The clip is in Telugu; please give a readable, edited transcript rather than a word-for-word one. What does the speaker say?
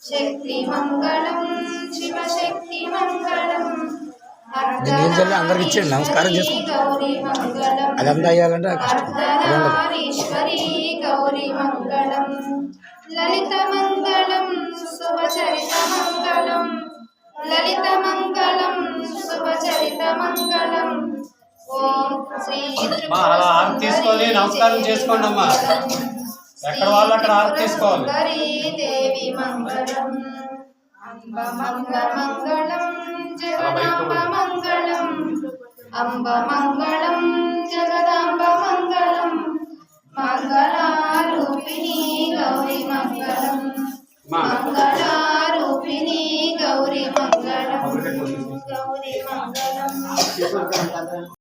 శక్తి మంగళం శివశక్తి మంగళం అందరికి ఇచ్చేయండి నమస్కారం చేసుకోండి అదంతా అయ్యాలంటే అర్ధనారీశ్వరీ గౌరీ మంగళం లలిత మంగళం శుభచరిత మంగళం లలిత మంగళం శుభచరిత మంగళం ఓం శ్రీ తీసుకొని నమస్కారం చేసుకోండి అమ్మా ఎక్కడ వాళ్ళు అక్కడ ఆర్తి తీసుకోవాలి దేవి మంగళం అంబ మంగళం జగదాంబ మంగళం అంబ మంగళం జగదాంబ మంగళం మంగళారూపిణి గౌరీ మంగళం మంగళారూపిణి గౌరీ మంగళం గౌరీ మంగళం